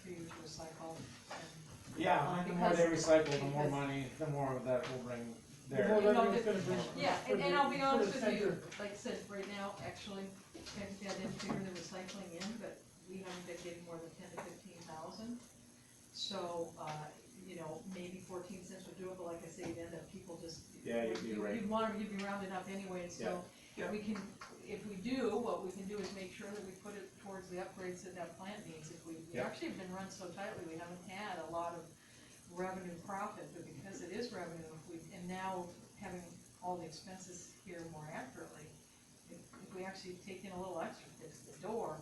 for you to recycle. Yeah, and the more they recycle, the more money, the more of that will bring their. The more revenue it's gonna bring. Yeah, for and I'll be the honest with you, center. like I said, right now, actually, I didn't figure the recycling in, but we haven't been getting more than 10 to 15,000. So, you know, maybe 14 cents would do it, but like I say, then that people just. Yeah, you'd be right. You'd be rounding up anyway, so Yeah. we can, if we do, what we can do is make sure that we put it towards the upgrades that that plant needs. If we actually have been run so tightly, we haven't had a lot of revenue profit, but because it is revenue, and now having all the expenses here more accurately, if we actually take in a little extra, fix the door.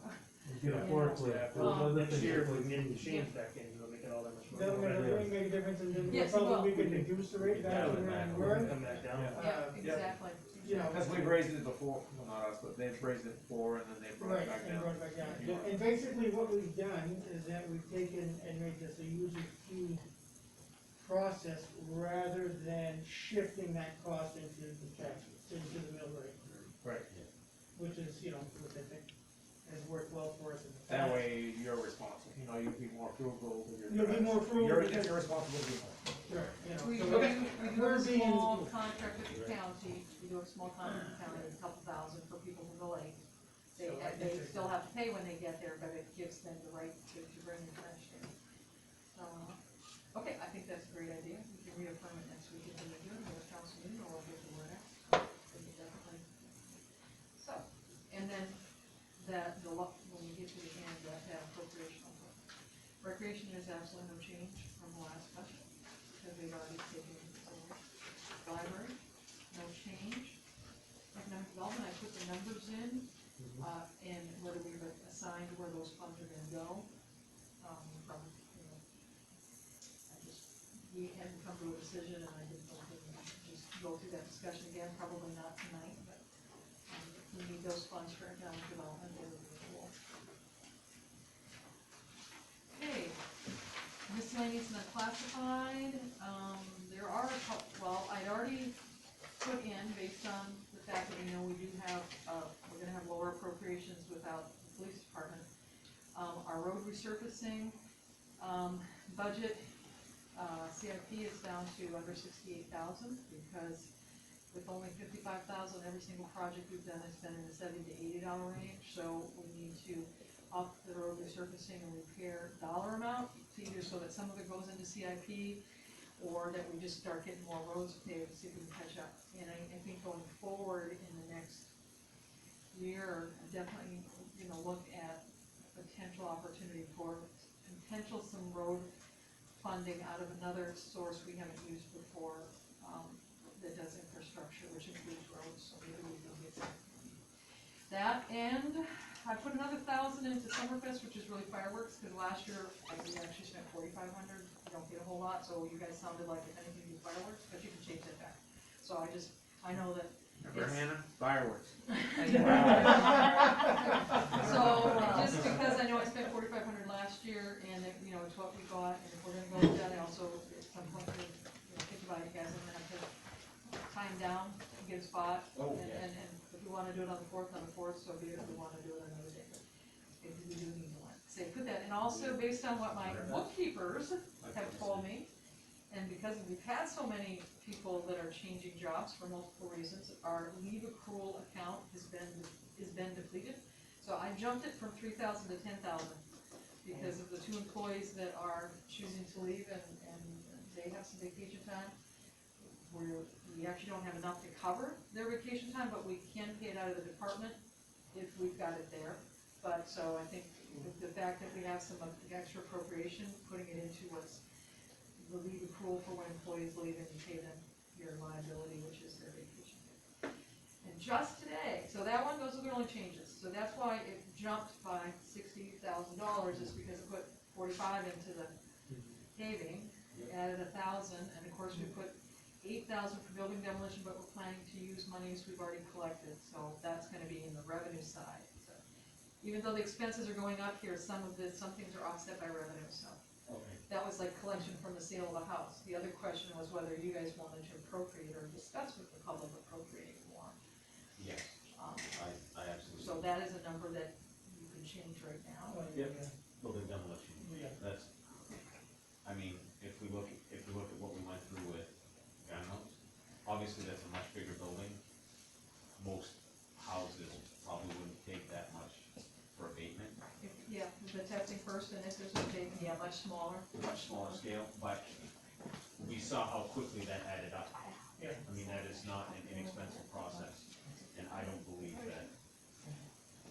Get a forklift. Next year, if we can get the machines back in, it'll make it all that much more. That'll make a difference, and then Yes, it probably will. we can reduce the rate back to where we were. Come back down. Yeah, exactly. You know, Because we've raised it before, well, not us, but they've raised it before, and then they brought right, it back and down. brought it back down. And basically what we've done is that we've taken and made this a user fee process rather than shifting that cost into the taxes, into the mill rate. Right. Which is, you know, which I think has worked well for us in the past. That way, you're responsible, you know, you'll be more frugal with your. You'll be more frugal If because- you're responsible, you'll be more. Sure, you know, We so do, that's- we do we're a being- small contract with the county, we do a small contract with the county, a couple thousand for people from the lake. They, So I think they there's- still have to pay when they get there, but it gives them the right to bring the trash in. So, okay, I think that's a great idea, we can reaffirm it next week if we do, or the council meeting, or we'll get the word out. So, we definitely. So, and then when we get to the end, that appropriation. Recreation is absolutely no change from the last budget, because we've already taken it over. Library, no change. Economic development, I put the numbers in, and whether we've assigned where those funds are gonna go. From, you know, we hadn't come to a decision, and I didn't know if we could just go through that discussion again, probably not tonight, but, we need those funds for economic development, they would be cool. Okay, miscellaneous and unclassified, there are a couple, well, I'd already put in, based on the fact that we know we do have, we're gonna have lower appropriations without the police department. Our road resurfacing, budget, CIP is down to under 68,000, because with only 55,000, every single project we've done has been in the $70 to $80 range, so we need to up the road resurfacing and repair dollar amount, either so that some of it goes into CIP, or that we just start getting more roads paved, see if we can catch up. And I think going forward in the next year, definitely, you know, look at potential opportunity for some road funding out of another source we haven't used before, that does infrastructure, which includes roads, so maybe we can get some. That, and I put another 1,000 into Summerfest, which is really fireworks, because last year we actually spent 4,500. You don't get a whole lot, so you guys sounded like if anything, do fireworks, but you can change that back. So I know that. Remember, Hannah? Fireworks. So, just because I know I spent 4,500 last year, and you know, it's what we got, and if we're gonna go with that, I also, at some point, think about it, guys, I'm gonna have to time down, get a spot, and if we wanna do it on the 4th, so be it, if we wanna do it another day, but if we do need one. Say, put that, and also based on what my bookkeepers have told me, and because we've had so many people that are changing jobs for multiple reasons, our leave accrual account has been depleted. So I jumped it from 3,000 to 10,000 because of the 2 employees that are choosing to leave, and they have some vacation time. We actually don't have enough to cover their vacation time, but we can pay it out of the department if we've got it there. But so I think the fact that we have some extra appropriation, putting it into what's the leave accrual for when employees leave, and you pay them your liability, which is their vacation. And just today, so that one, those are the only changes. So that's why it jumped by $60,000, is because it put 45 into the paving, added 1,000, and of course we put 8,000 for building demolition, but we're planning to use monies we've already collected, so that's gonna be in the revenue side. So even though the expenses are going up here, some things are offset by revenue, so. Okay. That was like collection from the sale of a house. The other question was whether you guys wanted to appropriate or discuss with the public appropriating more. Yes, I absolutely. So that is a number that you can change right now. Well, Yep. yeah. Building demolition, Yeah. that's the testing first, and if there's a mistake, yeah, much smaller. much smaller scale, but we saw how quickly that added up. Yeah. I mean, that is not an inexpensive process, and I don't believe that,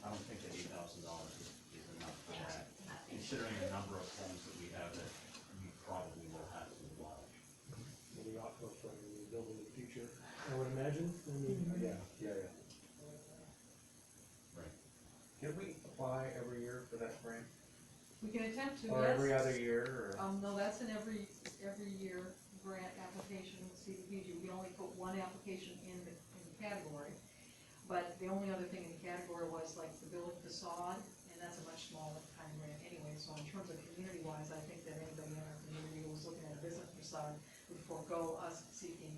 I don't think that $8,000 is enough for that, considering the number of homes that we have that we probably will have to allow. Maybe outdoor for we build in the future, I would imagine, I mean, Yeah, yeah, yeah. Right. Can we apply every year for that grant? We can attempt to, yes. Or every other year, or? No, that's an every year grant application with CDBG. We only put one application in the category. But the only other thing in the category was like the building facade, and that's a much smaller kind of grant anyway. So in terms of community-wise, I think that anybody in our community who was looking at a business facade would forego us seeking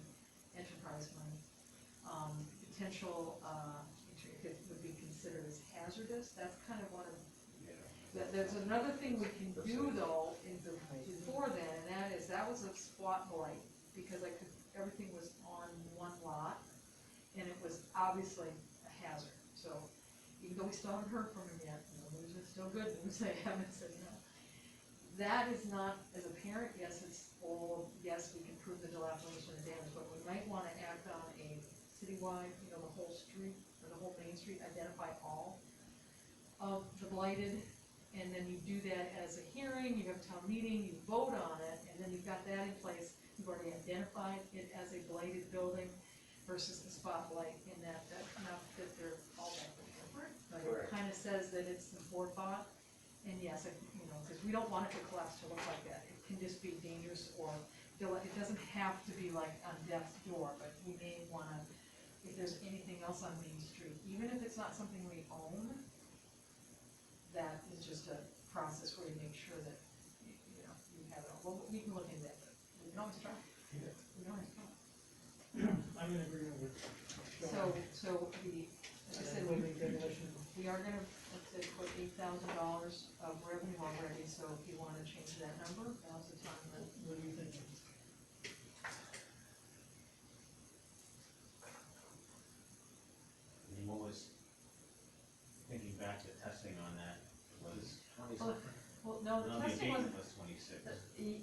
enterprise money. Potential, if it would be considered as hazardous, that's kind of one of, there's another thing we can do though, before then, and that was a spot blight, because everything was on one lot, and it was obviously a hazard. So, even though we still haven't heard from him yet, news is still good news, they haven't said no. That is not, as a parent, yes, it's all, yes, we can prove the dilapidation and damage, but we might wanna act on a citywide, the whole street, or the whole main street, identify all of the blighted, and then you do that as a hearing, you have town meeting, you vote on it, and then you've got that in place, you've already identified it as a blighted building versus the spot blight, and not that they're all that different, but it Correct. kinda says that it's the forethought, and yes, because we don't want it to collapse to look like that, it can just be dangerous, or it doesn't have to be like on death's door, but we may wanna, if there's anything else on Main Street, even if it's not something we own, that is just a process where you make sure that, you have it all. Well, we can look into that, but we can always try. We can always try. I'm in agreement with John. So like I said, We'll make that motion. we are gonna, let's say, put $8,000 of revenue already, so if you wanna change that number, now's the time. What do you think? I mean, what was, thinking back to testing on that, was Well, no, the no, the testing abatement wasn't, was 26.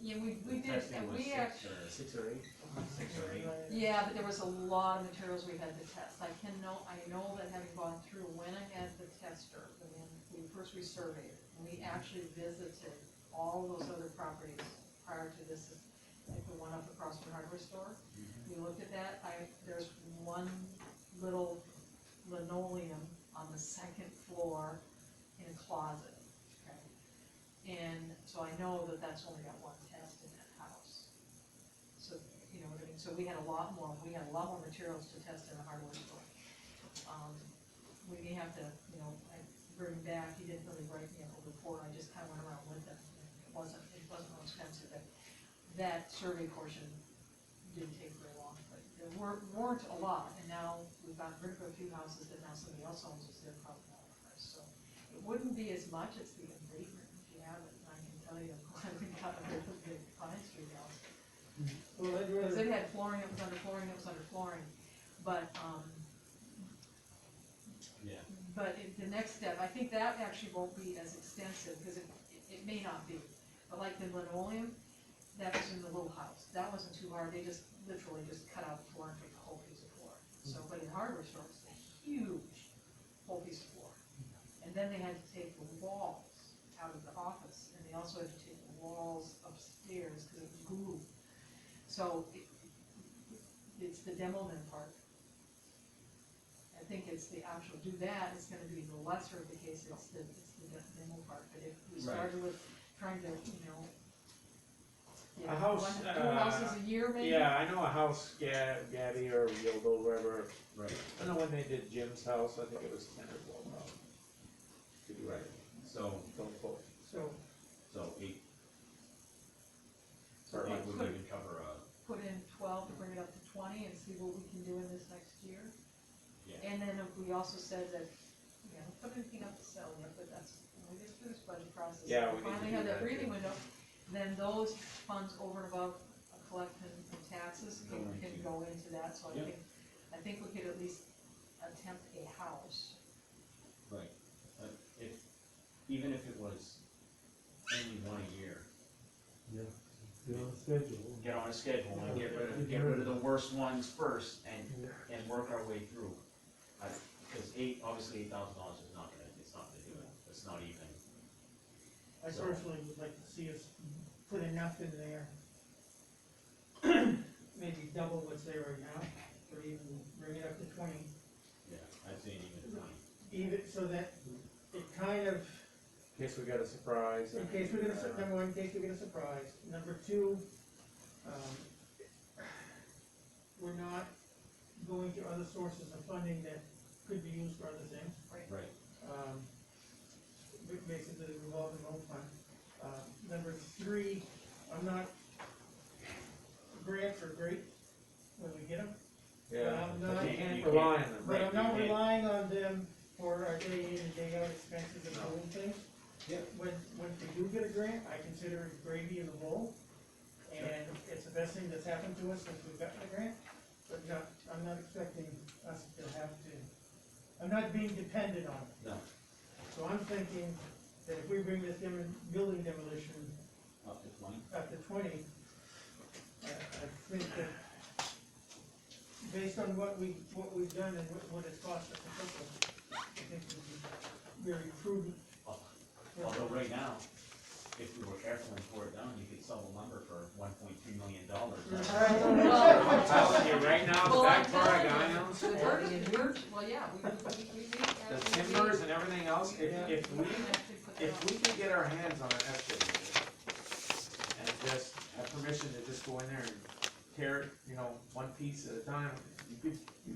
yeah, we did, Testing and was we actually. 6 or 8. 6 or 8. Yeah, but there was a lot of materials we had to test. I know that having gone through, when I had the tester, when we first resurveyed it, and we actually visited all those other properties prior to this, like the one up across from the hardware store. We looked at that, there's one little linoleum on the second floor in a closet, okay? And so I know that that's only got one test in that house. So, you know what I mean, so we had a lot more materials to test in the hardware store. We may have to, I bring back, he didn't really write me a whole report, I just kinda went around with him. It wasn't real expensive, that survey portion didn't take very long, but there weren't a lot, and now we've gotten rid of a few houses that now somebody else owns, is their problem price, so. It wouldn't be as much, it's the abatement, if you have it, and I can tell you, we got rid of the Pine Street house. Well, I'd Because rather, it had flooring, it was under flooring, but, Yeah. but the next step, I think that actually won't be as extensive, because it may not be. But like the linoleum, that was in the little house, that wasn't too hard, they just literally just cut out the floor and took the whole piece of floor. So, but in hardware store, it's a huge whole piece of floor. And then they had to take the walls out of the office, and they also had to take the walls upstairs, because it was glue. So, it's the demo man part. I think it's the actual, do that, it's gonna be the lesser of the case, it's the demo part, but if we started with trying to, A house, 2 houses a year maybe? Yeah, I know a house, Gabby or Gildo, wherever, Right. I know when they did Jim's house, I think it was 10 or 12 houses. Could be right, So, don't quote. so, 8. So Or 8 like wouldn't even cover put in 12 to bring it up to 20 and see what we can do in this next year. yeah. And then we also said that, don't put anything up to sell yet, but that's, when we get through this budget process. Yeah, we we need to finally do have that that, breathing too. window, then those funds over and above collecting taxes can go into that, so Yep. I think we could at least attempt a house. Right. If, even if it was only one a year. Yeah. Get on the schedule. Get on a schedule and get rid of the worst ones first and work our way through. Because obviously $8,000 is not gonna, it's not gonna do it, it's not even. I So- personally would like to see us put enough in there. Maybe double what's there right now, or even bring it up to 20, Yeah, I'd say even 20. even, so that it kind of, In case we get a surprise. in case we're gonna, number one, in case we get a surprise. Number two, we're not going to other sources of funding that could be used for other things. Right. Basically the revolving loan fund. Number three, I'm not, grants are great when we get them, Yeah, I'm but not- you can't rely on them. but I'm not you can't- relying on them for our day in and day out expenses and doing things. Yep. When we do get a grant, I consider it gravy in the bowl, and it's the best thing that's happened to us since we've gotten a grant, but I'm not expecting us to have to, I'm not being dependent on it. No, So I'm thinking that if we bring this building demolition up to 20. up to 20, I think that, based on what we've done and what it's cost us to put them, I think it would be very prudent. Although right now, if we were careful and tore it down, you could sell the lumber for $1.2 million. I'm telling you, right now, the Well, I'm back part I telling got, you, now, the birch, well, yeah, we the timbers and everything else, if we can get our hands on an excavator and just have permission to just go in there and tear it, one piece at a time, you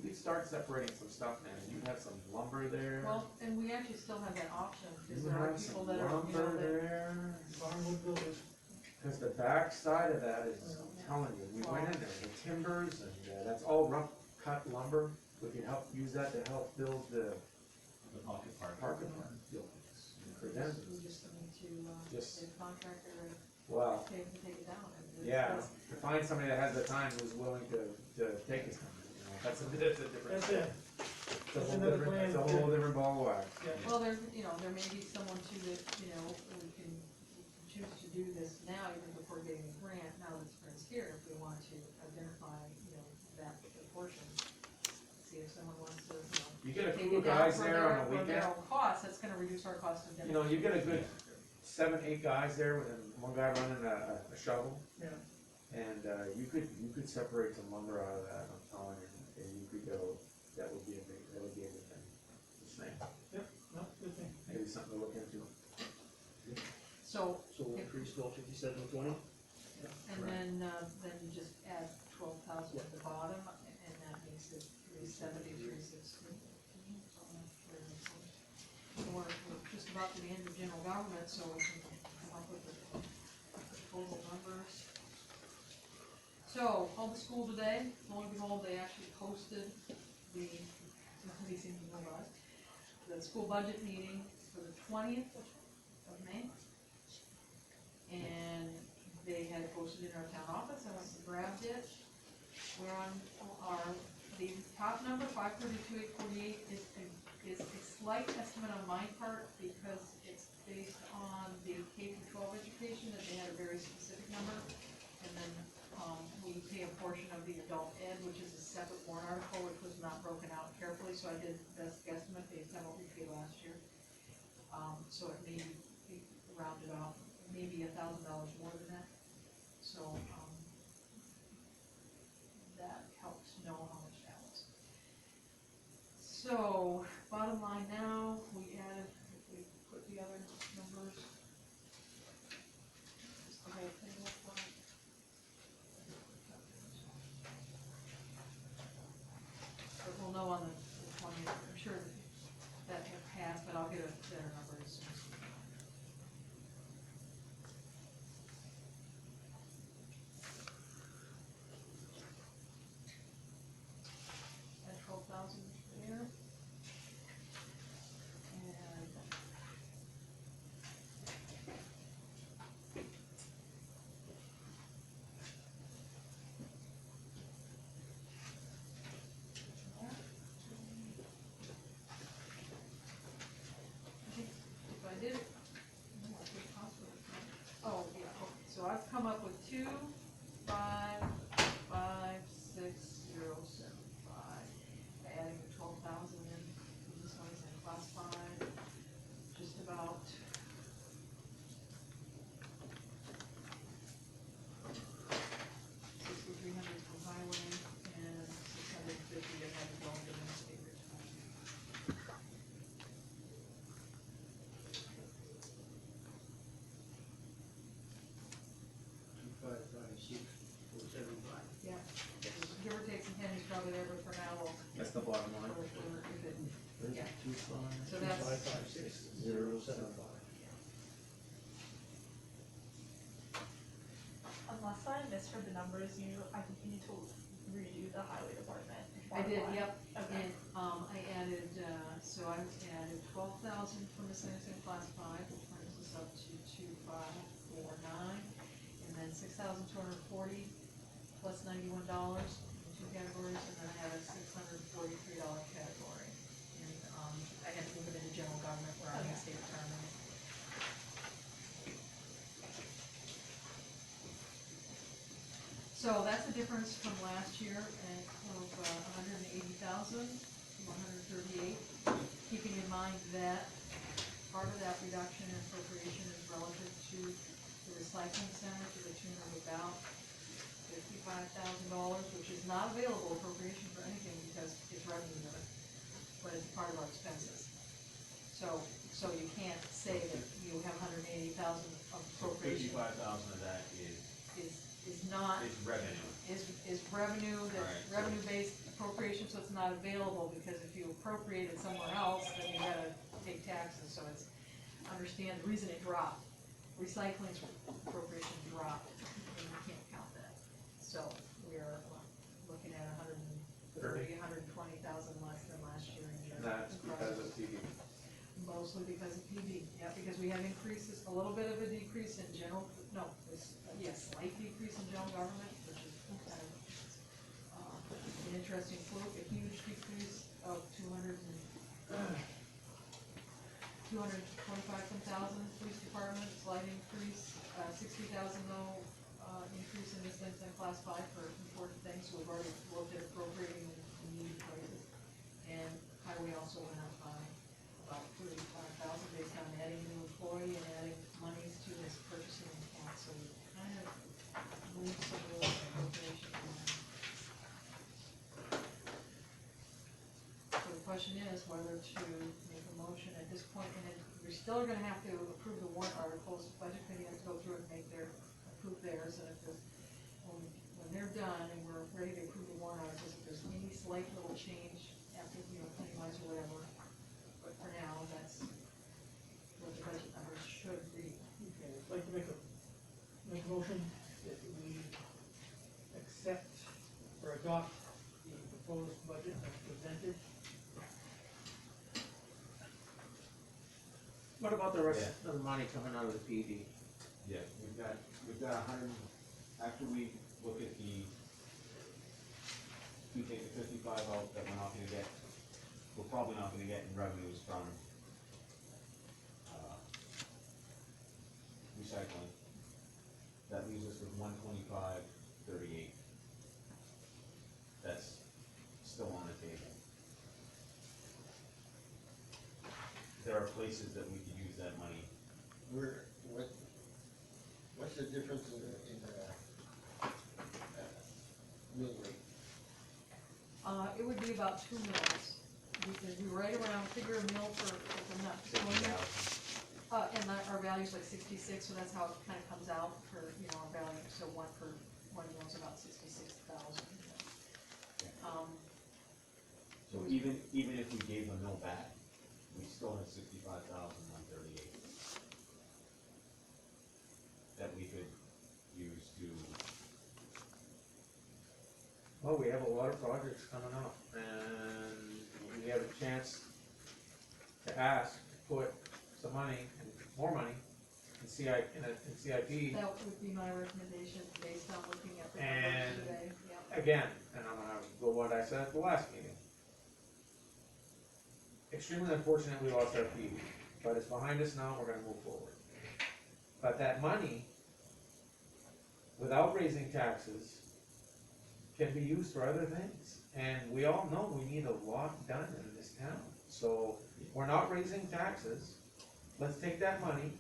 could start separating some stuff, man, and you have some lumber there. Well, and we actually still have that option, because You there are have people some that are, lumber that, there. Barnwood builders. Cause the back side of that is, I'm telling you, we went in there, the timbers, and that's all rough cut lumber. We can use that to help build the The pocket park. parking lot buildings. For them, we just need to, Just- get a contractor and well, take it down. And yeah, that's- to find somebody that has the time who's willing to take his time, that's a different. That's it. That's another plan. That's a whole different ball of wax. Yeah. Well, there may be someone too that, we can choose to do this now, even before getting a grant, now that spring's here, if we want to identify, that portion. See if someone wants to, You get a take crew it of down guys for there on a for their weekend, own cost, that's gonna reduce our cost of demolition. you get a good 7, 8 guys there, with one guy running a shovel. Yeah. And, you could separate some lumber out of that, I'm telling you, and you could go, that would be a good thing. Just saying, No, good thing. maybe something to look into. So, So we'll increase to 57 to 20? and then you just add 12,000 at the bottom, and that makes it 370, 360. We're just about to the end of general government, so we can come up with the total numbers. So, called the school today, lo and behold, they actually posted these things you know about, the school budget meeting for the 20th of May. And they had posted in our town office, I went and grabbed it. We're on the top number, 532,848, is a slight estimate on my part, because it's based on the K-12 education, that they had a very specific number. And then, we pay a portion of the adult ed, which is a separate warrant article, which was not broken out carefully, so I did best guesstimate based on what we paid last year. So it may be rounded off, maybe $1,000 more than that. So, that helps know how much that was. So, bottom line now, we added, if we put the other numbers, just the whole thing up front. But we'll know on the 20th, I'm sure that had passed, but I'll get a better number as soon as we can. At 12,000 there. And I think if I did it, no, I could possibly. the bottom line. or if it, yeah. So 2556 075. Unless I misheard the numbers, I think you need to redo the highway department. I did, bottom line. yep, Okay. and, I added, so I added 12,000 from the Centerton Class 5, which brings us up to 2549, and then 6,240 plus $91 in two categories, and then I had a $643 category. And, I had to move it into general government where I'm in Okay. state retirement. So that's the difference from last year of 180,000 to 138. Keeping in mind that part of that reduction in appropriation is relative to the recycling center to the tune of about $55,000, which is not available appropriation for anything because it's revenue driven, but it's part of our expenses. So you can't say that you have 180,000 of appropriation. 55,000 of that Is not, is revenue. is revenue, that's Right, so- revenue-based appropriation, so it's not available, because if you appropriate it somewhere else, then you gotta take taxes, so it's, understand the reason it dropped. Recycling's appropriation dropped, and you can't count that. So we're looking at 120,000 less than last year in general. That's because of TV. Mostly because of PD, yeah, because we have increases, a little bit of a decrease in general, no, yes, slight decrease in general government, which is kind of, an interesting quote, a huge decrease of 225,000, police department, slight increase, 60,000 though, increase in this things in class 5 for important things, so we've already looked at appropriating in needed places. And highway also went up by about 35,000 based on adding a new employee and adding monies to his purchasing account, so we kind of moved some of those appropriation around. So the question is whether to make a motion at this point, and then we're still gonna have to approve the warrant articles, budget committee has to go through it and approve theirs, and if there's, when they're done and we're ready to approve the warrant articles, if there's any slight little change after, penny-wise or whatever, but for now, that's what the budget numbers should be. Okay, I'd like to make a motion that we accept or adopt the proposed budget as presented. What about the rest of the money coming out of the PD? Yeah, we've got 100, after we look at we take the 55 out that we're probably not gonna get in revenues from, recycling. That leaves us with 125.38. That's still on the table. There are places that we could use that money. What's the difference in the mill rate? It would be about 2 mils, because we right around, figure a mil for, if I'm not mistaken. 60,000. And our value's like 66, so that's how it kind of comes out for, our value, so one mil's about 66,000. So even if we gave the mill back, we still have 65,138 that we could use to. Well, we have a lot of projects coming up, and we have a chance to ask to put some money, and more money, in CIP. That would be my recommendation, based on looking at the numbers And today, yeah. again, and I'm gonna go what I said at the last meeting. Extremely unfortunate we lost our PD, but it's behind us now, we're gonna move forward. But that money, without raising taxes, can be used for other things. And we all know we need a lot done in this town. So, we're not raising taxes, let's take that money,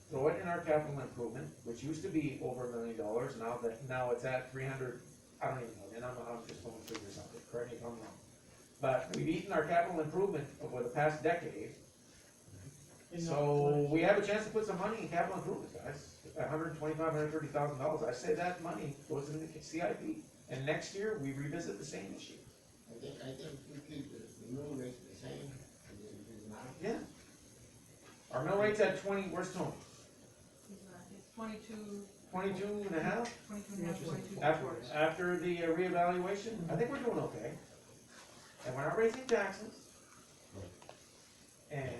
throw it in our capital improvement, which used to be over $1 million, now it's at 300, I don't even know, and I'm just going to figure something, correct me if I'm wrong. But we've eaten our capital improvement over the past decade, so we have a chance to put some money in capital improvement, guys. $125,000, $130,000, I say that money goes into the CIP, and next year, we revisit the same issue. I think we keep the mill rate the same, as it is now. Yeah. Our mill rate's at 20, where's Tony? It's 22, 22 and a half? 22 and a half, 22 After, quarters. after the reevaluation, I think we're doing okay. And we're not raising taxes. And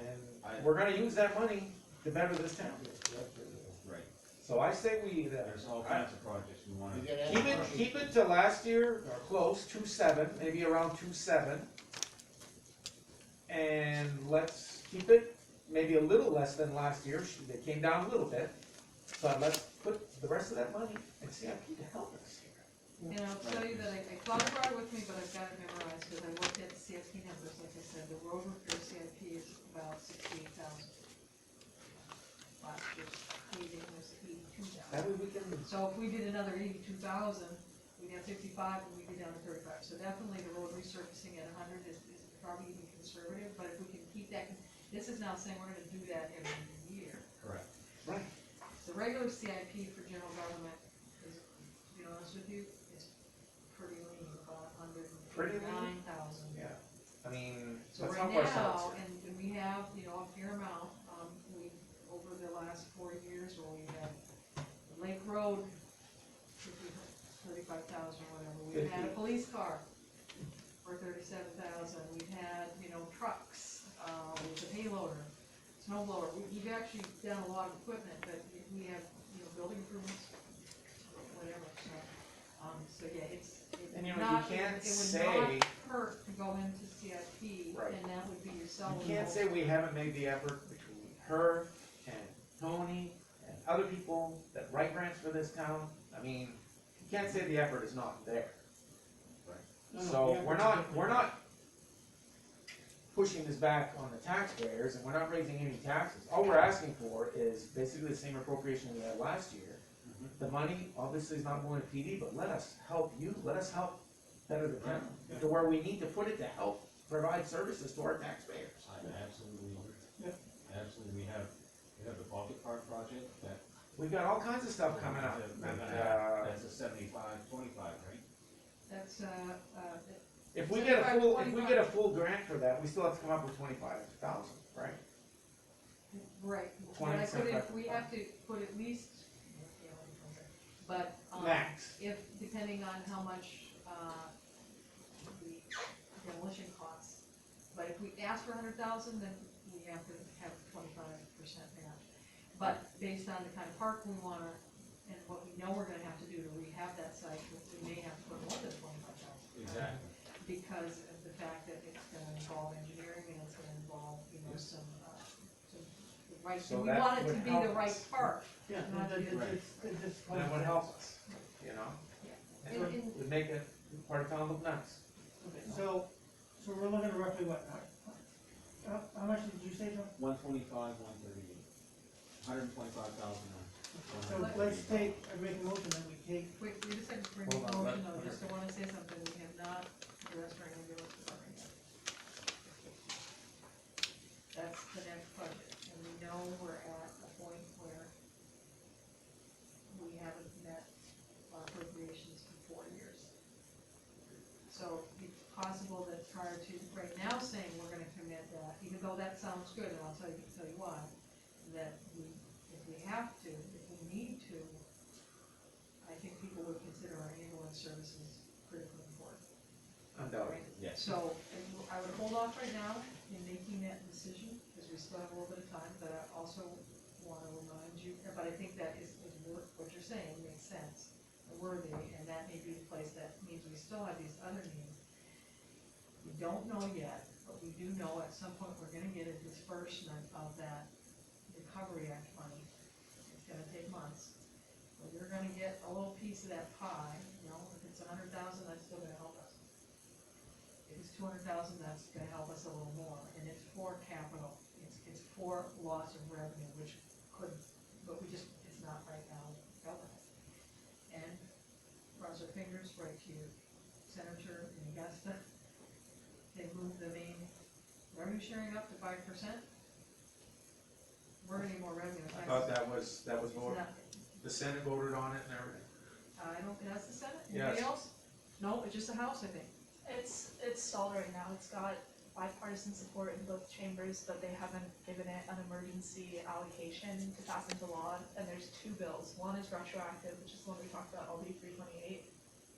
we're gonna use that money to better this town. Right, So I say we, there's all kinds of projects we wanna. You get keep it to last year, or close, 2.7, maybe around 2.7. And let's keep it maybe a little less than last year, it came down a little bit. But let's put the rest of that money in CIP to help us here. And I'll tell you that I thought I brought it with me, but I've got it memorized, because I looked at the CIP numbers, like I said, the road repair CIP is about 68,000. Last year's paving was 82,000. That way we can, So if we did another 82,000, we'd have 55, and we'd be down to 35. So definitely the road resurfacing at 100 is probably even conservative, but if we can keep that, this is now saying we're gonna do that every year. Correct. right, The regular CIP for general government is, to be honest with you, is pretty lean, about Pretty lean? 109,000. yeah. I mean, So let's right help ourselves now, here. and we have, you know, a fair amount, we, over the last 4 years, where we had the Lake Road, 35,000 or whatever, we've had a 50. police car for 37,000, we've had, you know, trucks, with a payloader, snow blower, we've actually done a lot of equipment, but we have, you know, building improvements, whatever, so yeah, And, you it's know, not, you can't it would say- not hurt to go into CIP, Right. and that would be your selling. You can't say we haven't made the effort between her and Tony and other people that write grants for this town. I mean, you can't say the effort is not there. So we're not pushing this back on the taxpayers, and we're not raising any taxes. All we're asking for is basically the same appropriation we had last year. The money obviously is not going to PD, but let us help you, let us help better the town, to where we need to put it to help provide services to our taxpayers. I absolutely agree. Yep. Absolutely, we have the pocket park project that. We've got all kinds of stuff coming up. That's a 75-25, right? That's, If we get a full grant for that, we still have to come up with 25,000, right? right, 20 but I put in, 75. we have to put at least, but, Max. if, depending on how much, the demolition costs. But if we ask for 100,000, then we have to have 25% match. But based on the kind of park we wanna, and what we know we're gonna have to do to rehab that site, we may have to put more than 25,000. Exactly. Because of the fact that it's gonna involve engineering and it's gonna involve, you know, some the right, So we that want it to would be help the right us. park. Yeah, Not it the- just. That would help us, you know? Yeah. And it would make it part of town look nice. Okay, so we're looking at roughly what, how much did you say, John? 125, 138. 125,000. So let's take, I make a motion that we take, Wait a second, bring Hold the on, motion let- though, just I wanna say something, we have not addressed our ambulance department yet. That's the next budget, and we know we're at a point where we haven't met our appropriations for 4 years. So it's possible that prior to, right now saying we're gonna commit that, even though that sounds good, and I'll tell you why, that we, if we have to, if we need to, I think people would consider our ambulance services critically important. Undoubtedly. Yes. So, I would hold off right now in making that decision, because we still have a little bit of time, but I also wanna remind you, but I think that is what you're saying makes sense, worthy, and that may be the place that means we still have these other needs. We don't know yet, but we do know at some point we're gonna get a disbursement of that Recovery Act money. It's gonna take months, but we're gonna get a little piece of that pie, you know, if it's 100,000, that's still gonna help us. If it's 200,000, that's gonna help us a little more, and it's for capital, it's for loss of revenue, which could, but it's not right now government. And cross our fingers, right to your senator in Augusta, they moved the main revenue sharing up to 5%. We're gonna need more revenue. I thought that was It's voted, not- the Senate voted on it and everything. I don't think that's the Senate, Yes. anybody else? No, it's just the House, I think. It's stalled right now. It's got bipartisan support in both chambers, but they haven't given it an emergency allocation to pass into law. And there's two bills. One is retroactive, which is the one we talked about, LD 328.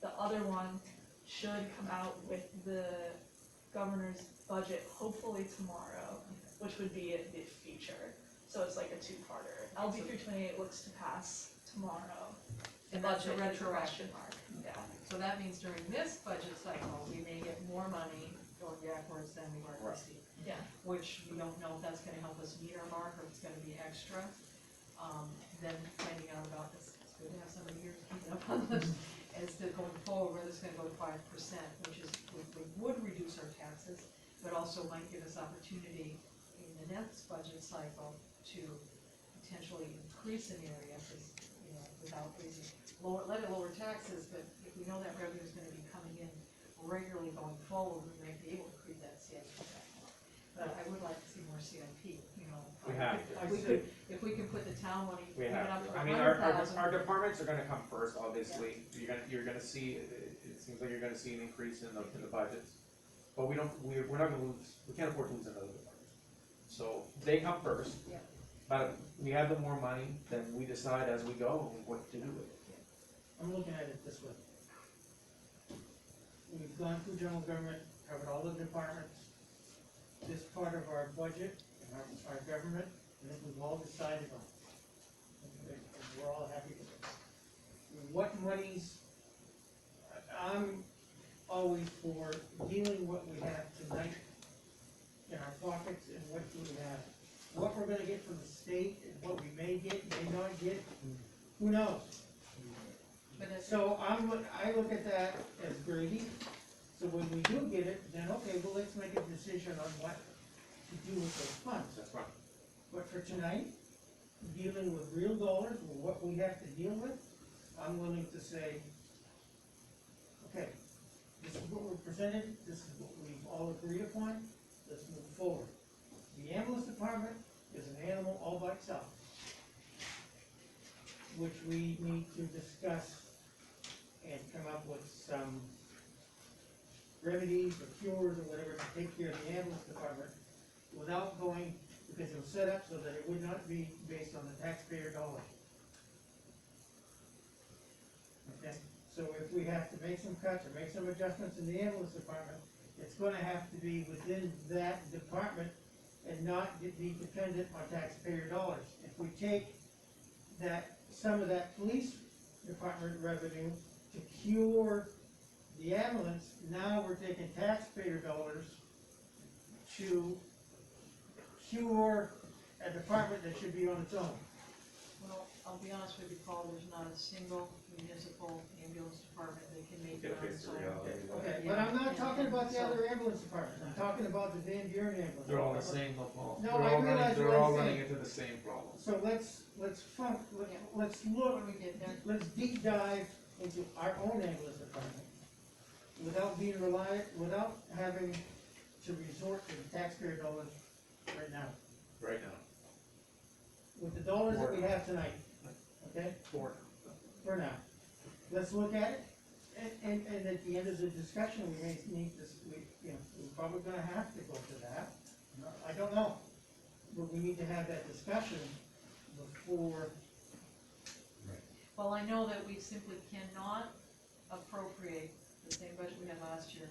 The other one should come out with the governor's budget hopefully tomorrow, which would be in the future. So it's like a two-parter. LD 328 looks to pass tomorrow. And that's a Budget is a retroactive. question mark. Yeah. So that means during this budget cycle, we may get more money going backwards than we've already Right. received. Yeah. Which we don't know if that's gonna help us meet our mark, or if it's gonna be extra. Then finding out about this, it's good to have somebody here keeping up on this, as to going forward, whether it's gonna go to 5%, which is, would reduce our taxes, but also might give us opportunity in the next budget cycle to potentially increase an area, because, you know, without raising, let it lower taxes, but if we know that revenue is gonna be coming in regularly going forward, we may be able to create that CIP back more. But I would like to see more CIP, you know. We have to. If we could put the town money, We even have up to. to I mean, 100,000. our departments are gonna come first, obviously. You're gonna see, it seems like you're gonna see an increase in the budgets. But we're not gonna lose, we can't afford to lose another department. So they come first. Yeah. But we have the more money, then we decide as we go what to do with it. I'm looking at it this way. We've gone through general government, covered all the departments. This part of our budget and our government, I think we've all decided on. And we're all happy with it. What monies, I'm always for dealing what we have tonight in our pockets and what do we have. What we're gonna get from the state and what we may get, may not get, who knows? But it's, So I look at that as gravy, so when we do get it, then okay, well, let's make a decision on what to do with those funds. That's right. But for tonight, dealing with real dollars, with what we have to deal with, I'm willing to say, okay, this is what we're presented, this is what we've all agreed upon, let's move forward. The ambulance department is an animal all by itself, which we need to discuss and come up with some remedies or cures or whatever to take care of the ambulance department without going, because it was set up so that it would not be based on the taxpayer dollar. Okay, so if we have to make some cuts or make some adjustments in the ambulance department, it's gonna have to be within that department and not be dependent on taxpayer dollars. If we take that, some of that police department revenue to cure the ambulance, now we're taking taxpayer dollars to cure a department that should be on its own. well, I'll be honest with you, Paul, there's not a single municipal ambulance department that can make it Get a on face its to own. reality. Okay, but I'm not talking about the So- other ambulance departments, I'm talking about the Van Buren ambulance. They're all the same, no problem. No, I realize They're what all I'm running saying. into the same problem. So let's look, When we get there, let's deep dive into our own ambulance department without being reliant, without having to resort to the taxpayer dollars right now. Right now. With the dollars that we have tonight, okay, for now. Let's look at it, and at the end of the discussion, we may need this, we're probably gonna have to go to that. I don't know, but we need to have that discussion before. well, I know that we simply cannot appropriate the same budget we had last year,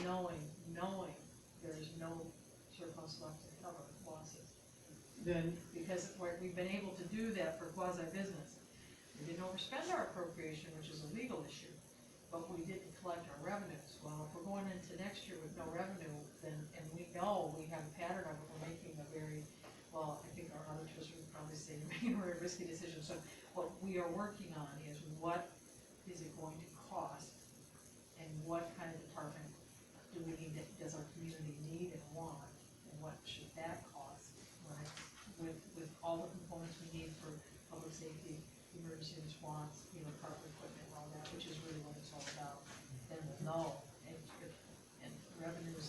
knowing there's no surplus left to cover losses. Then, Because we've been able to do that for quasi-business. We didn't overspend our appropriation, which is a legal issue, but we didn't collect our revenues. Well, if we're going into next year with no revenue, then, and we know we have a pattern of it, we're making a very, well, I think our auditors would probably say we're making a very risky decision. So what we are working on is what is it going to cost, and what kind of department do we need, does our community need and want, and what should that cost, right? With all the components we need for public safety, emergency response, proper equipment, and all that, which is really what it's all about. Then we'll know, and revenues